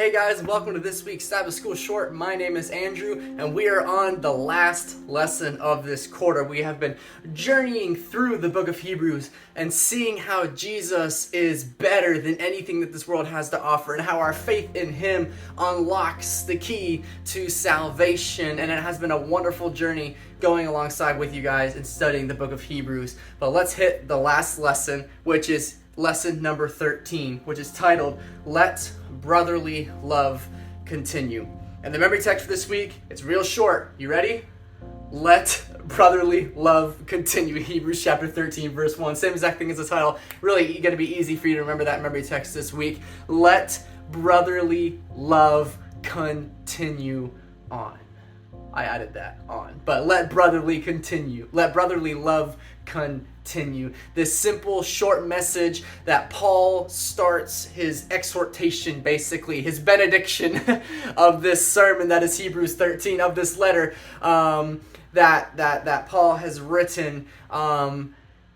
Hey guys, welcome to this week's Sabbath School Short. My name is Andrew, and we are on the last lesson of this quarter. We have been journeying through the book of Hebrews and seeing how Jesus is better than anything that this world has to offer, and how our faith in Him unlocks the key to salvation. And it has been a wonderful journey going alongside with you guys and studying the book of Hebrews. But let's hit the last lesson, which is lesson number 13, which is titled, Let Brotherly Love Continue. And the memory text for this week, it's real short. You ready? Let brotherly love continue. Hebrews chapter 13, verse 1. Same exact thing as the title. Really going to be easy for you to remember that memory text this week. Let brotherly love continue on. I added that on. But let brotherly continue. Let brotherly love continue. This simple, short message that Paul starts his exhortation, basically, his benediction of this sermon that is Hebrews 13, of this letter that Paul has written.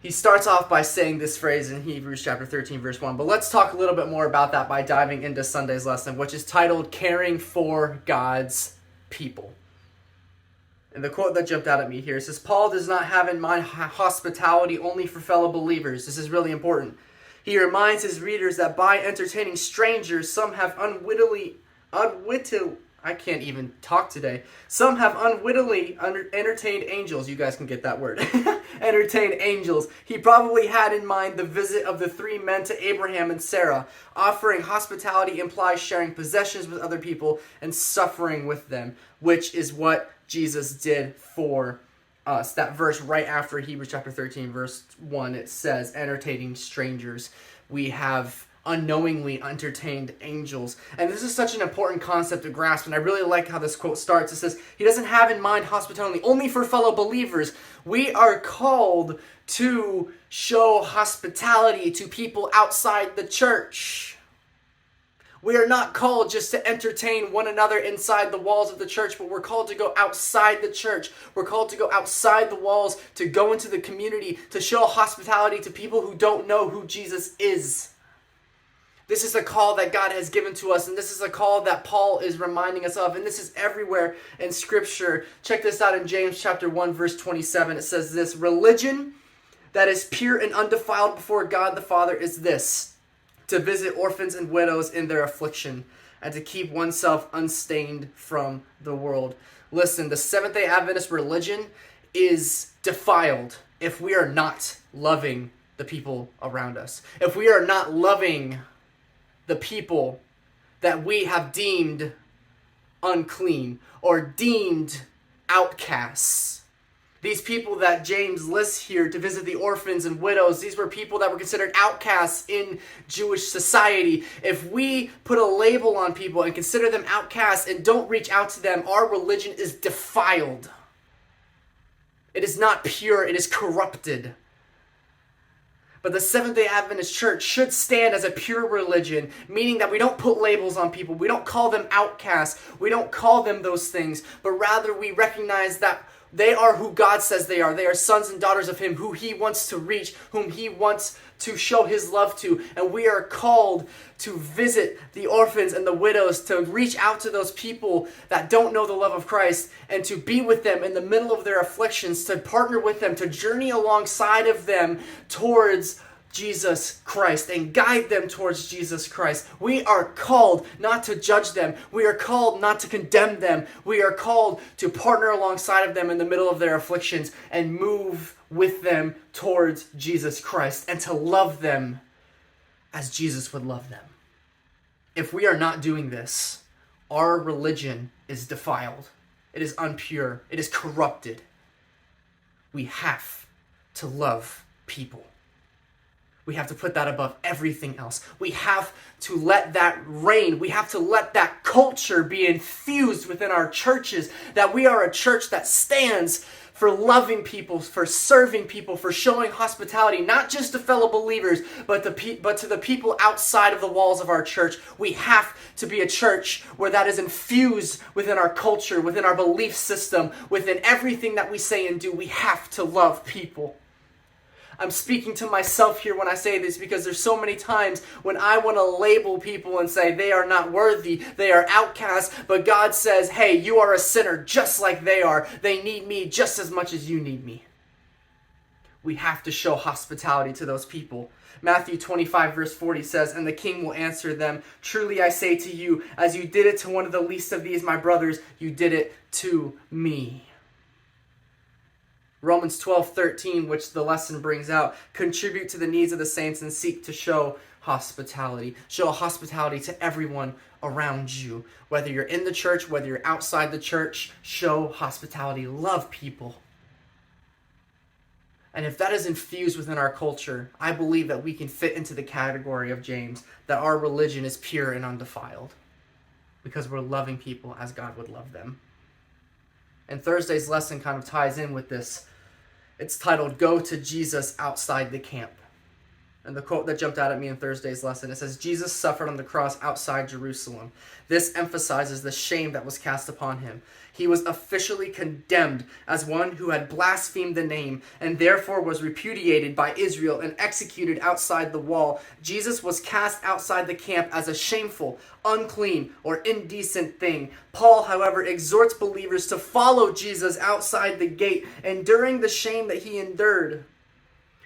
He starts off by saying this phrase in Hebrews chapter 13, verse 1. But let's talk a little bit more about that by diving into Sunday's lesson, which is titled, Caring for God's People. And the quote that jumped out at me here says, Paul does not have in mind hospitality only for fellow believers. This is really important. He reminds his readers that by entertaining strangers, some have unwittingly entertained angels. You guys can get that word. Entertained angels. He probably had in mind the visit of the three men to Abraham and Sarah. Offering hospitality implies sharing possessions with other people and suffering with them, which is what Jesus did for us. That verse right after Hebrews chapter 13, verse 1, it says, entertaining strangers. We have unknowingly entertained angels. And this is such an important concept to grasp, and I really like how this quote starts. It says, he doesn't have in mind hospitality only for fellow believers. We are called to show hospitality to people outside the church. We are not called just to entertain one another inside the walls of the church, but we're called to go outside the church. We're called to go outside the walls, to go into the community, to show hospitality to people who don't know who Jesus is. This is a call that God has given to us, and this is a call that Paul is reminding us of, and this is everywhere in Scripture. Check this out in James chapter 1, verse 27. It says this, religion that is pure and undefiled before God the Father is this, to visit orphans and widows in their affliction, and to keep oneself unstained from the world. Listen, the Seventh-day Adventist religion is defiled if we are not loving the people around us. If we are not loving the people that we have deemed unclean or deemed outcasts. These people that James lists here to visit the orphans and widows, these were people that were considered outcasts in Jewish society. If we put a label on people and consider them outcasts and don't reach out to them, our religion is defiled. It is not pure, it is corrupted. But the Seventh-day Adventist Church should stand as a pure religion, meaning that we don't put labels on people. We don't call them outcasts. We don't call them those things, but rather we recognize that they are who God says they are. They are sons and daughters of Him, who He wants to reach, whom He wants to show His love to. And we are called to visit the orphans and the widows, to reach out to those people that don't know the love of Christ, and to be with them in the middle of their afflictions, to partner with them, to journey alongside of them towards Jesus Christ and guide them towards Jesus Christ. We are called not to judge them. We are called not to condemn them. We are called to partner alongside of them in the middle of their afflictions and move with them towards Jesus Christ and to love them as Jesus would love them. If we are not doing this, our religion is defiled. It is impure. It is corrupted. We have to love people. We have to put that above everything else. We have to let that reign. We have to let that culture be infused within our churches, that we are a church that stands for loving people, for serving people, for showing hospitality, not just to fellow believers, but to the people outside of the walls of our church. We have to be a church where that is infused within our culture, within our belief system, within everything that we say and do. We have to love people. I'm speaking to myself here when I say this, because there's so many times when I want to label people and say they are not worthy, they are outcasts, but God says, hey, you are a sinner just like they are. They need me just as much as you need me. We have to show hospitality to those people. Matthew 25 verse 40 says, and the king will answer them, truly I say to you, as you did it to one of the least of these my brothers, you did it to me. Romans 12:13, which the lesson brings out, contribute to the needs of the saints and seek to show hospitality. Show hospitality to everyone around you. Whether you're in the church, whether you're outside the church, show hospitality. Love people. And if that is infused within our culture, I believe that we can fit into the category of James, that our religion is pure and undefiled, because we're loving people as God would love them. And Thursday's lesson kind of ties in with this. It's titled, Go to Jesus Outside the Camp. And the quote that jumped out at me in Thursday's lesson, it says, Jesus suffered on the cross outside Jerusalem. This emphasizes the shame that was cast upon him. He was officially condemned as one who had blasphemed the name and therefore was repudiated by Israel and executed outside the wall. Jesus was cast outside the camp as a shameful, unclean, or indecent thing. Paul, however, exhorts believers to follow Jesus outside the gate, enduring the shame that he endured.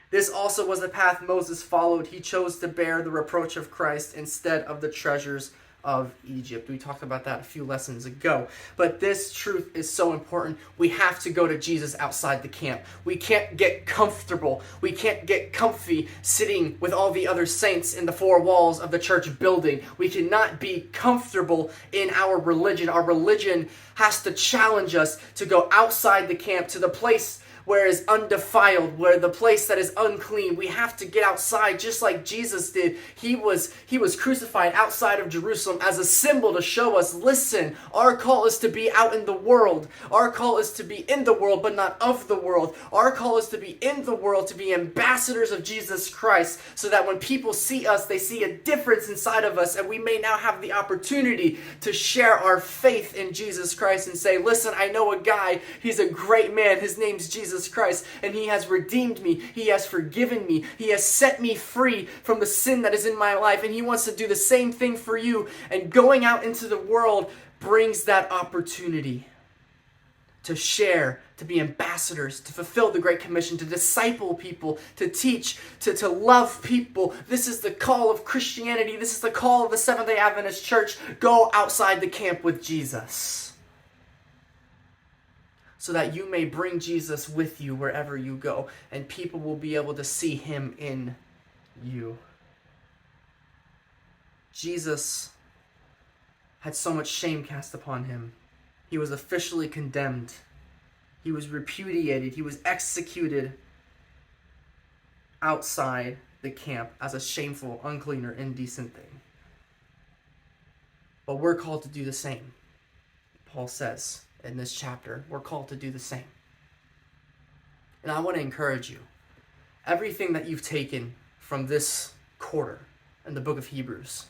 This also was the path Moses followed. He chose to bear the reproach of Christ instead of the treasures of Egypt. We talked about that a few lessons ago. But this truth is so important. We have to go to Jesus outside the camp. We can't get comfortable. We can't get comfy sitting with all the other saints in the four walls of the church building. We cannot be comfortable in our religion. Our religion has to challenge us to go outside the camp, to the place where is undefiled, where the place that is unclean. We have to get outside just like Jesus did. He was crucified outside of Jerusalem as a symbol to show us, listen, our call is to be out in the world. Our call is to be in the world, but not of the world. Our call is to be in the world, to be ambassadors of Jesus Christ, so that when people see us, they see a difference inside of us, and we may now have the opportunity to share our faith in Jesus Christ and say, listen, I know a guy, he's a great man, his name's Jesus Christ, and he has redeemed me, he has forgiven me, he has set me free from the sin that is in my life, and he wants to do the same thing for you. And going out into the world brings that opportunity to share, to be ambassadors, to fulfill the Great Commission, to disciple people, to teach, to love people. This is the call of Christianity. This is the call of the Seventh-day Adventist Church. Go outside the camp with Jesus, so that you may bring Jesus with you wherever you go, and people will be able to see him in you. Jesus had so much shame cast upon him. He was officially condemned. He was repudiated. He was executed outside the camp as a shameful, unclean, or indecent thing. But we're called to do the same. Paul says in this chapter, we're called to do the same. And I want to encourage you, everything that you've taken from this quarter in the book of Hebrews,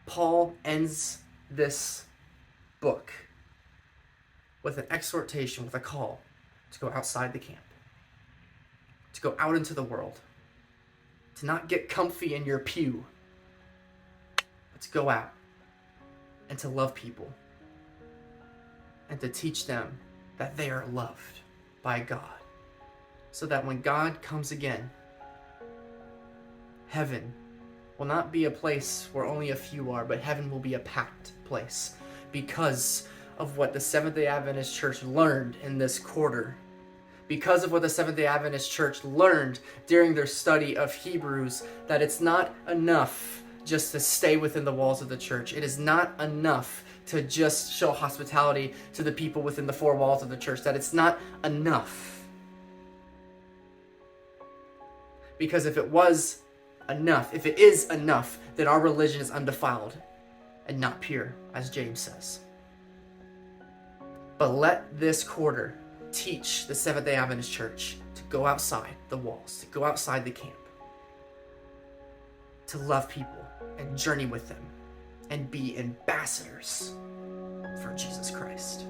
Paul ends this book with an exhortation, with a call to go outside the camp, to go out into the world, to not get comfy in your pew, but to go out and to love people, and to teach them that they are loved by God, so that when God comes again, heaven will not be a place where only a few are, but heaven will be a packed place, because of what the Seventh-day Adventist Church learned in this quarter, because of what the Seventh-day Adventist Church learned during their study of Hebrews, that it's not enough just to stay within the walls of the church. It is not enough to just show hospitality to the people within the four walls of the church, that it's not enough. Because if it was enough, if it is enough, then our religion is undefiled and not pure, as James says. But let this quarter teach the Seventh-day Adventist Church to go outside the walls, to go outside the camp, to love people and journey with them, and be ambassadors for Jesus Christ.